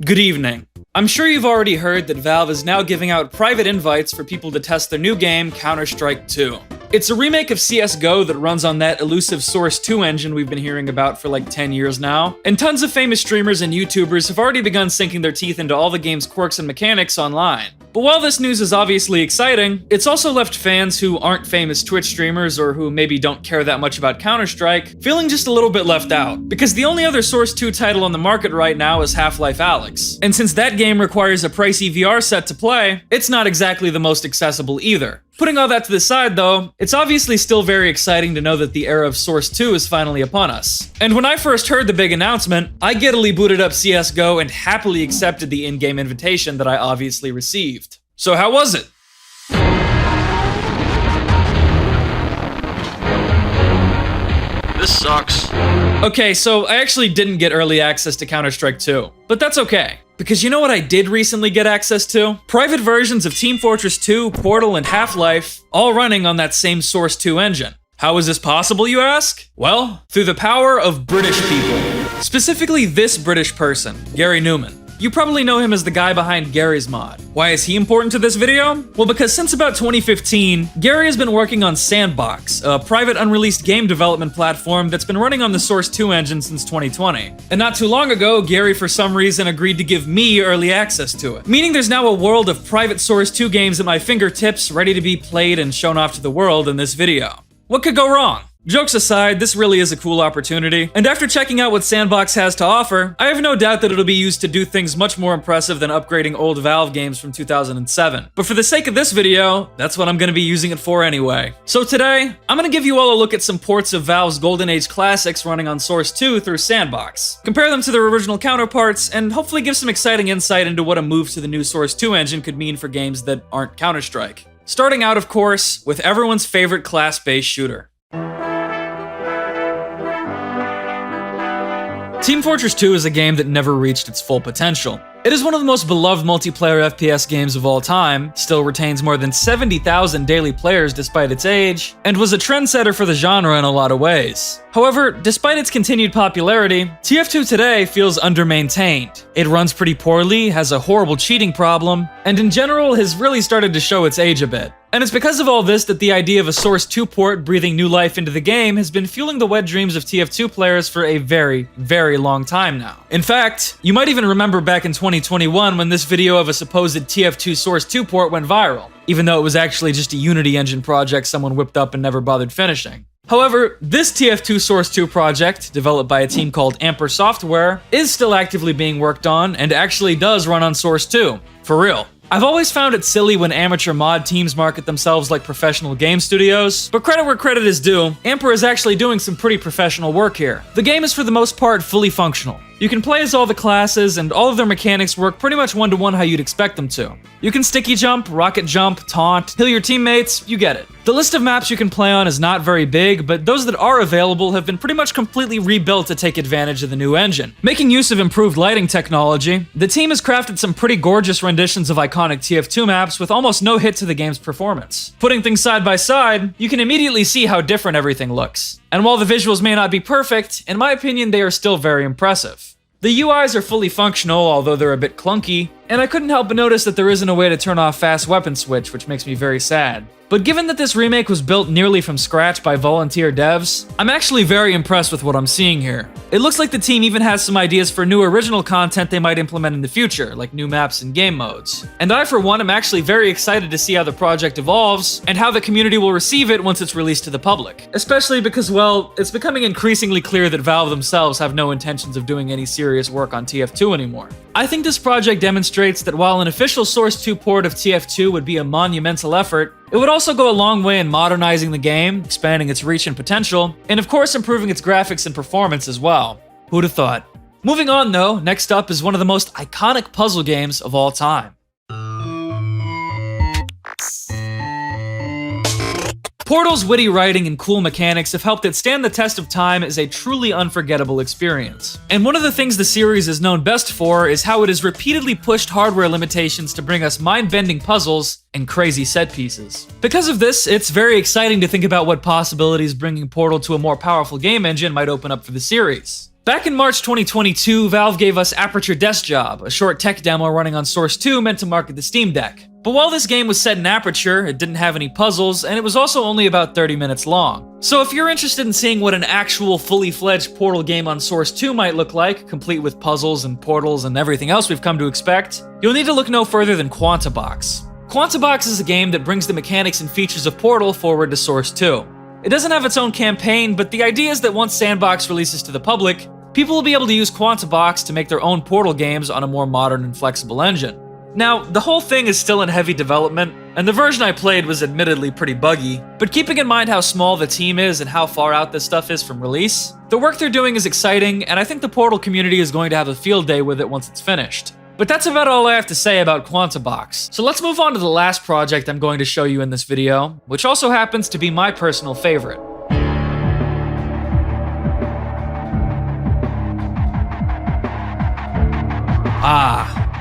Good evening. I'm sure you've already heard that Valve is now giving out private invites for people to test their new game, Counter-Strike 2. It's a remake of CSGO that runs on that elusive Source 2 engine we've been hearing about for like 10 years now, and tons of famous streamers and YouTubers have already begun sinking their teeth into all the game's quirks and mechanics online. But while this news is obviously exciting, it's also left fans who aren't famous Twitch streamers or who maybe don't care that much about Counter-Strike feeling just a little bit left out, because the only other Source 2 title on the market right now is Half-Life Alyx. And since that game requires a pricey VR set to play, it's not exactly the most accessible either. Putting all that to the side though, it's obviously still very exciting to know that the era of Source 2 is finally upon us. And when I first heard the big announcement, I giddily booted up CSGO and happily accepted the in-game invitation that I obviously received. So how was it? This sucks. Okay, so I actually didn't get early access to Counter-Strike 2, but that's okay. Because you know what I did recently get access to? Private versions of Team Fortress 2, Portal, and Half-Life, all running on that same Source 2 engine. How is this possible, you ask? Well, through the power of British people. Specifically this British person, Garry Newman. You probably know him as the guy behind Garry's Mod. Why is he important to this video? Well, because since about 2015, Garry has been working on Sandbox, a private unreleased game development platform that's been running on the Source 2 engine since 2020. And not too long ago, Garry for some reason agreed to give me early access to it. Meaning there's now a world of private Source 2 games at my fingertips, ready to be played and shown off to the world in this video. What could go wrong? Jokes aside, this really is a cool opportunity, and after checking out what Sandbox has to offer, I have no doubt that it'll be used to do things much more impressive than upgrading old Valve games from 2007. But for the sake of this video, that's what I'm gonna be using it for anyway. So today, I'm gonna give you all a look at some ports of Valve's Golden Age classics running on Source 2 through Sandbox, compare them to their original counterparts, and hopefully give some exciting insight into what a move to the new Source 2 engine could mean for games that aren't Counter-Strike. Starting out, of course, with everyone's favorite class-based shooter. Team Fortress 2 is a game that never reached its full potential. It is one of the most beloved multiplayer FPS games of all time, still retains more than 70,000 daily players despite its age, and was a trendsetter for the genre in a lot of ways. However, despite its continued popularity, TF2 today feels under-maintained. It runs pretty poorly, has a horrible cheating problem, and in general has really started to show its age a bit. And it's because of all this that the idea of a Source 2 port breathing new life into the game has been fueling the wet dreams of TF2 players for a very, very long time now. In fact, you might even remember back in 2021 when this video of a supposed TF2 Source 2 port went viral, even though it was actually just a Unity engine project someone whipped up and never bothered finishing. However, this TF2 Source 2 project, developed by a team called Amper Software, is still actively being worked on and actually does run on Source 2. For real. I've always found it silly when amateur mod teams market themselves like professional game studios, but credit where credit is due, Amper is actually doing some pretty professional work here. The game is for the most part fully functional. You can play as all the classes, and all of their mechanics work pretty much one-to-one how you'd expect them to. You can sticky jump, rocket jump, taunt, heal your teammates, you get it. The list of maps you can play on is not very big, but those that are available have been pretty much completely rebuilt to take advantage of the new engine. Making use of improved lighting technology, the team has crafted some pretty gorgeous renditions of iconic TF2 maps with almost no hit to the game's performance. Putting things side by side, you can immediately see how different everything looks. And while the visuals may not be perfect, in my opinion they are still very impressive. The UIs are fully functional, although they're a bit clunky, and I couldn't help but notice that there isn't a way to turn off fast weapon switch, which makes me very sad. But given that this remake was built nearly from scratch by volunteer devs, I'm actually very impressed with what I'm seeing here. It looks like the team even has some ideas for new original content they might implement in the future, like new maps and game modes. And I, for one, am actually very excited to see how the project evolves, and how the community will receive it once it's released to the public. Especially because, well, it's becoming increasingly clear that Valve themselves have no intentions of doing any serious work on TF2 anymore. I think this project demonstrates that while an official Source 2 port of TF2 would be a monumental effort, it would also go a long way in modernizing the game, expanding its reach and potential, and of course improving its graphics and performance as well. Who'd have thought? Moving on though, next up is one of the most iconic puzzle games of all time. Portal's witty writing and cool mechanics have helped it stand the test of time as a truly unforgettable experience. And one of the things the series is known best for is how it has repeatedly pushed hardware limitations to bring us mind-bending puzzles and crazy set pieces. Because of this, it's very exciting to think about what possibilities bringing Portal to a more powerful game engine might open up for the series. Back in March 2022, Valve gave us Aperture Desk Job, a short tech demo running on Source 2 meant to market the Steam Deck. But while this game was set in Aperture, it didn't have any puzzles, and it was also only about 30 minutes long. So if you're interested in seeing what an actual fully fledged Portal game on Source 2 might look like, complete with puzzles and portals and everything else we've come to expect, you'll need to look no further than Quantabox. Quantabox is a game that brings the mechanics and features of Portal forward to Source 2. It doesn't have its own campaign, but the idea is that once Sandbox releases to the public, people will be able to use Quantabox to make their own Portal games on a more modern and flexible engine. Now, the whole thing is still in heavy development, and the version I played was admittedly pretty buggy, but keeping in mind how small the team is and how far out this stuff is from release, the work they're doing is exciting, and I think the Portal community is going to have a field day with it once it's finished. But that's about all I have to say about Quantabox. So let's move on to the last project I'm going to show you in this video, which also happens to be my personal favorite.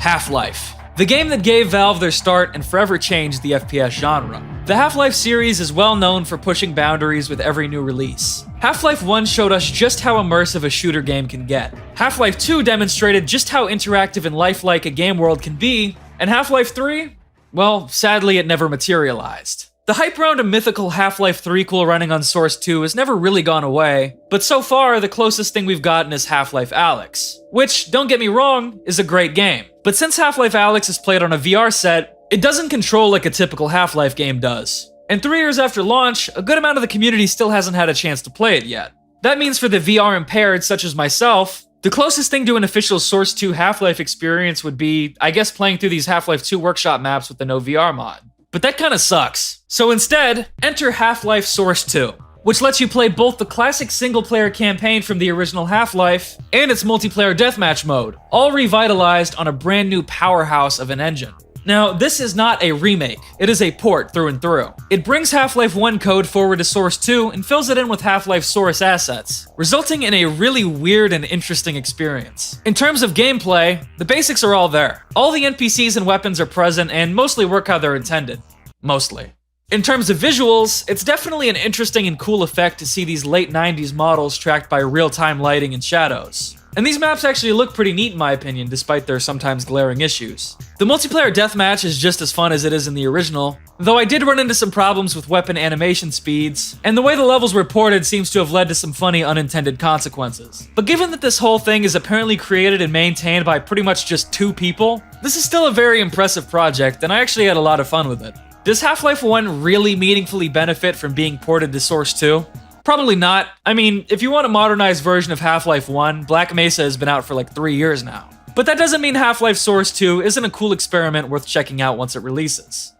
Half-Life. The game that gave Valve their start and forever changed the FPS genre. The Half-Life series is well known for pushing boundaries with every new release. Half-Life 1 showed us just how immersive a shooter game can get. Half-Life 2 demonstrated just how interactive and lifelike a game world can be, and Half-Life 3? Well, sadly it never materialized. The hype around a mythical Half-Life 3 running on Source 2 has never really gone away, but so far the closest thing we've gotten is Half-Life Alyx, which, don't get me wrong, is a great game. But since Half-Life Alyx is played on a VR set, it doesn't control like a typical Half-Life game does. And 3 years after launch, a good amount of the community still hasn't had a chance to play it yet. That means for the VR impaired such as myself, the closest thing to an official Source 2 Half-Life experience would be, I guess, playing through these Half-Life 2 workshop maps with the no VR mod. But that kinda sucks. So instead, enter Half-Life Source 2, which lets you play both the classic single-player campaign from the original Half-Life and its multiplayer deathmatch mode, all revitalized on a brand new powerhouse of an engine. Now, this is not a remake, it is a port through and through. It brings Half-Life 1 code forward to Source 2 and fills it in with Half-Life Source assets, resulting in a really weird and interesting experience. In terms of gameplay, the basics are all there. All the NPCs and weapons are present and mostly work how they're intended. Mostly. In terms of visuals, it's definitely an interesting and cool effect to see these late 90s models tracked by real-time lighting and shadows. And these maps actually look pretty neat in my opinion, despite their sometimes glaring issues. The multiplayer deathmatch is just as fun as it is in the original, though I did run into some problems with weapon animation speeds, and the way the levels were ported seems to have led to some funny unintended consequences. But given that this whole thing is apparently created and maintained by pretty much just 2 people, this is still a very impressive project, and I actually had a lot of fun with it. Does Half-Life 1 really meaningfully benefit from being ported to Source 2? Probably not. I mean, if you want a modernized version of Half-Life 1, Black Mesa has been out for like 3 years now. But that doesn't mean Half-Life Source 2 isn't a cool experiment worth checking out once it releases.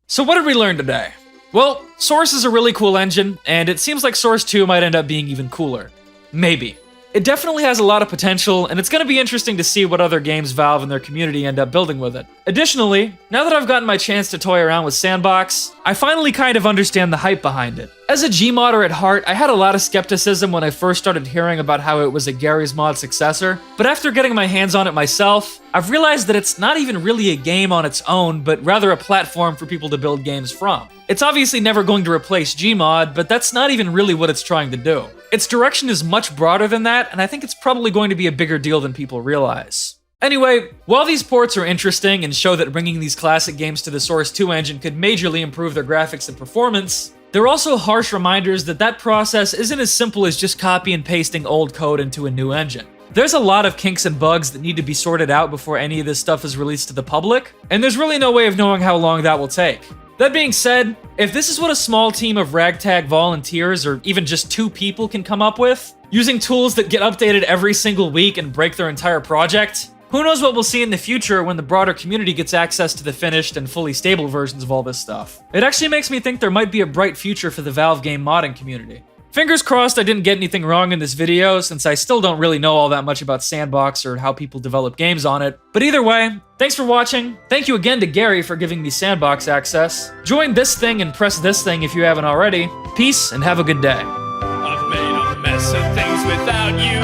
So what did we learn today? Well, Source is a really cool engine, and it seems like Source 2 might end up being even cooler. Maybe. It definitely has a lot of potential, and it's going to be interesting to see what other games Valve and their community end up building with it. Additionally, now that I've gotten my chance to toy around with Sandbox, I finally kind of understand the hype behind it. As a gmodder at heart, I had a lot of skepticism when I first started hearing about how it was a Garry's Mod successor, but after getting my hands on it myself, I've realized that it's not even really a game on its own, but rather a platform for people to build games from. It's obviously never going to replace gmod, but that's not even really what it's trying to do. Its direction is much broader than that, and I think it's probably going to be a bigger deal than people realize. Anyway, while these ports are interesting and show that bringing these classic games to the Source 2 engine could majorly improve their graphics and performance, they're also harsh reminders that that process isn't as simple as just copy and pasting old code into a new engine. There's a lot of kinks and bugs that need to be sorted out before any of this stuff is released to the public, and there's really no way of knowing how long that will take. That being said, if this is what a small team of ragtag volunteers or even just 2 people can come up with, using tools that get updated every single week and break their entire project, who knows what we'll see in the future when the broader community gets access to the finished and fully stable versions of all this stuff. It actually makes me think there might be a bright future for the Valve game modding community. Fingers crossed I didn't get anything wrong in this video, since I still don't really know all that much about Sandbox or how people develop games on it. But either way, thanks for watching. Thank you again to Garry for giving me Sandbox access. Join this thing and press this thing if you haven't already. Peace and have a good day. I've made a mess of things without you.